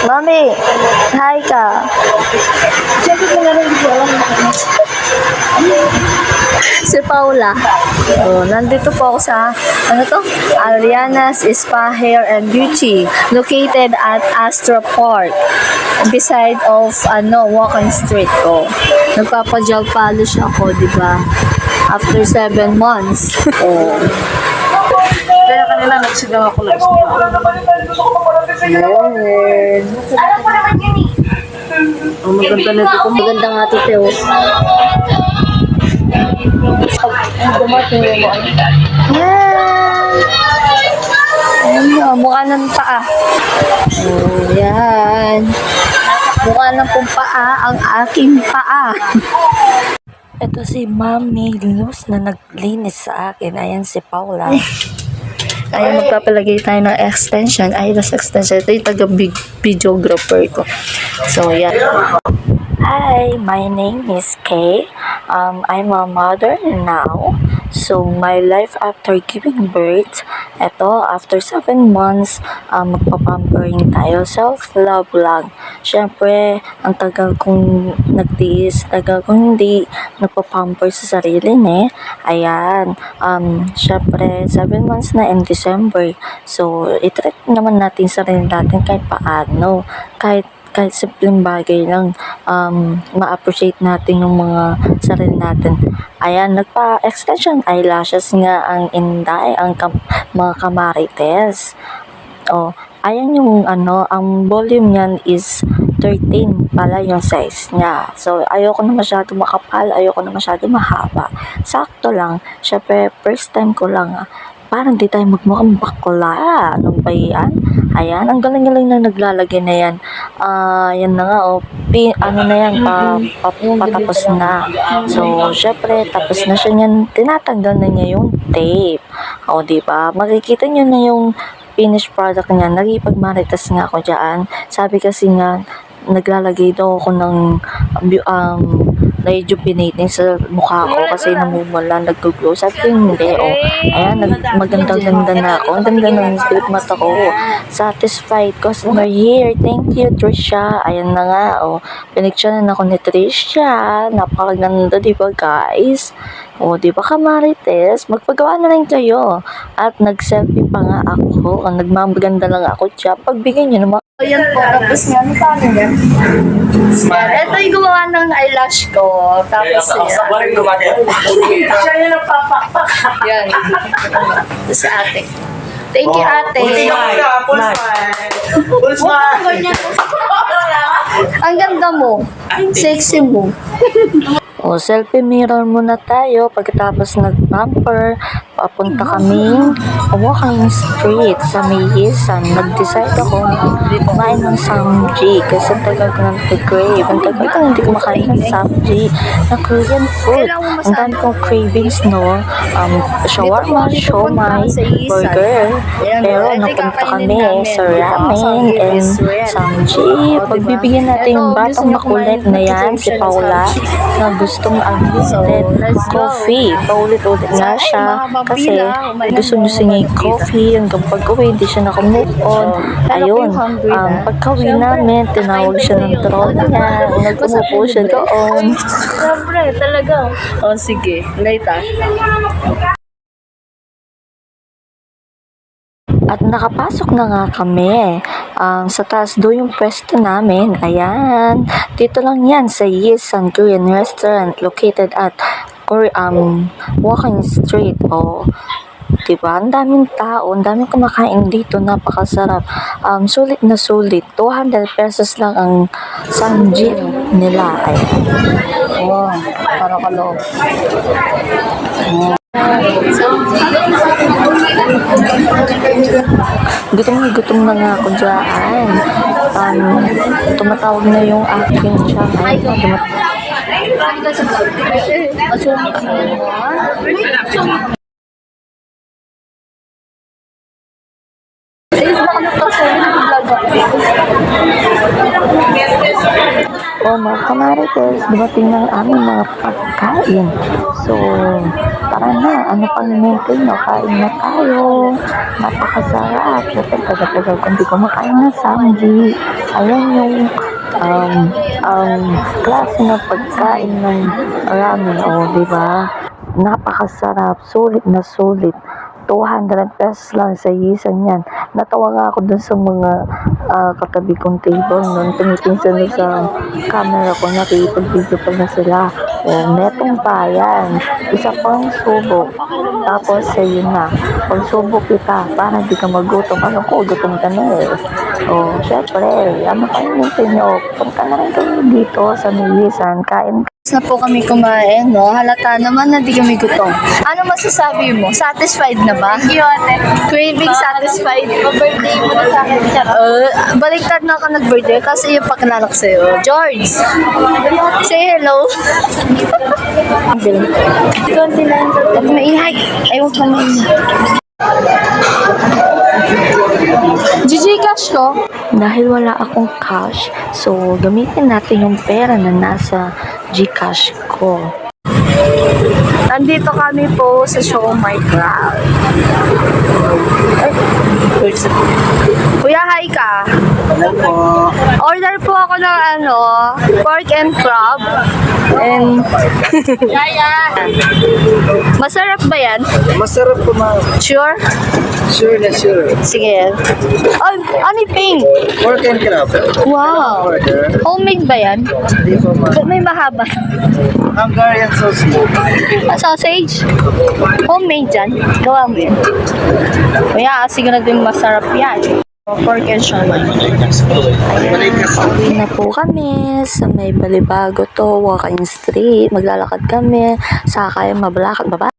Mami, hi ka. Si Paula. Oh, nandito po ako sa, ano to? Ariana's Spa Hair and Beauty, located at Astro Park, beside of, Walking Street ko. Nagpapa-gel polish ako, di ba? After 7 months. Oh. Kaya kanila nagsigaw ako lang. Ayan. Ang maganda nito kung Maganda nga ito, Teo. Yan. Ayan, mukha ng paa. Oh, yan. Mukha ng pong paa ang aking paa. Ito si Mami Luz na naglinis sa akin. Ayan si Paula. Ayan, magpapalagay tayo ng extension. Eyelash extension. Ito yung taga-videographer ko. So, yan. Hi, my name is Kay. I'm a mother now. So, my life after giving birth, eto, after 7 months, magpapampering tayo. Self-love lang. Siyempre, ang tagal kong nagtiis, tagal kong hindi nagpapamper sa sarili, Ayan, siyempre, 7 months na in December. So, itreat naman natin sarili natin kahit paano. Kahit simpleng bagay lang, ma-appreciate natin yung mga sarili natin. Ayan, nagpa-extension eyelashes nga ang Inday, ang mga kamarites. Oh, ayan yung ang volume niyan is 13 pala yung size niya. So, ayoko na masyado makapal, ayoko na masyado mahaba. Sakto lang. Syempre, first time ko lang, parang di tayo magmukhang bakla. Ano ba yan? Ayan, ang galing-galing na naglalagay na yan. Yan na nga, ano na yan, patapos na. So, syempre, tapos na siya niyan, tinatanggal na niya yung tape. O, diba? Makikita niyo na yung finished product niya. Nagipagmaritas nga ako dyan. Sabi kasi nga, naglalagay daw ako ng rejuvenating sa mukha ko kasi namumula, nag-glow. Sabi ko hindi, ayan, maganda-ganda na ako. Ang ganda ng silip mata ko. Satisfied customer here. Thank you, Trisha. Ayan na nga, pinicturean ako ni Trisha. Napakaganda, diba, guys? Diba, kamarites? Magpagawa na rin kayo. At nag-selfie pa nga ako. Nagmamaganda lang ako dyan. Pagbigay nyo naman. Ayan po, tapos nga, paano yan? Ito yung gumawa ng eyelash ko. Tapos yan. Siya yung nagpapakpak. Yan. Ito si ate. Thank you, ate. Full smile. Full smile. Ang ganda mo. Sexy mo. Selfie mirror muna tayo. Pagkatapos nag-bumper, papunta kaming walking street sa Mayisan. Nag-decide ako na kumain ng samji kasi tagal ko nang crave. Ang tagal ko hindi ko makain ng samji na Korean food. Ang dami kong cravings, shawarma, siomai, burger. Pero napunta kami sa ramen and samji. Pagbibigyan natin yung batang makulit na yan, si Paula, na gustong unlimited coffee. Paulit-ulit nga siya kasi gusto niya yung coffee. Hanggang pag-uwi, hindi siya nakamove on. Ayun, pagka-uwi namin, tinawag siya ng troll niya. Nag-umupo siya doon. Siyempre, talaga. Sige. Later. At nakapasok na nga kami. Sa taas do yung pwesto namin. Ayan. Dito lang yan sa Yisan Korean Restaurant located at Walking Street. Diba? Ang daming tao, ang daming kumakain dito, napakasarap. Sulit na sulit. 200 pesos lang ang samji nila. Ayan. Wow, parang kaloob. Gutom na nga ako dyan. Tumatawag na yung aking tiyan. O mga kamarites, dumating ng aming mga pagkain. So, tara na, ano pang hinintay nyo? Kain na tayo. Napakasarap. Siyempre, tagal-tagal kung di kumakain ng samji. Ayan yung klase ng pagkain ng ramen. O, diba? Napakasarap. Sulit na sulit. 200 pesos lang sa isang yan. Natawa nga ako dun sa mga katabi kong table nun. Tumitingin sila sa camera ko, nakikipag-video pa na sila. O, netong bayan. Isa pang subok. Tapos, yun na. Pag subok kita, para di ka magutom. Ano ko, gutom ka na eh. O, syempre, ano pa yung nyo? Punta na rin kayo dito sa Milisan. Kain na po kami kumain, no? Halata naman na di kami gutom. Ano masasabi mo? Satisfied na ba? Craving satisfied? Birthday mo na sa akin siya. Baliktad na ako nag-birthday kasi yung pakilala ko sa'yo. George! Say hello! Konti lang. Huwag maingay! Ay, huwag na maingay. Gcash ko? Dahil wala akong cash, so gamitin natin yung pera na nasa Gcash ko. Nandito kami po sa Show My Crowd. Ay, Kuya, hi ka. Hello po. Order po ako ng pork and crab. And Yaya! masarap ba yan? Masarap po ma'am. Sure? Sure na sure. Sige. Oh, ano yung pink? Pork and crab. Wow. Order. Homemade ba yan? Hindi po ma'am. May mahaba. Hungarian sausage. Sausage? Homemade dyan? Gawa mo yan. Kaya sigurado yung masarap yan. Pork and siomai. Uwi na po kami sa may Balibago to, Walking Street. Maglalakad kami. Saka kayo mabalakad. Baba.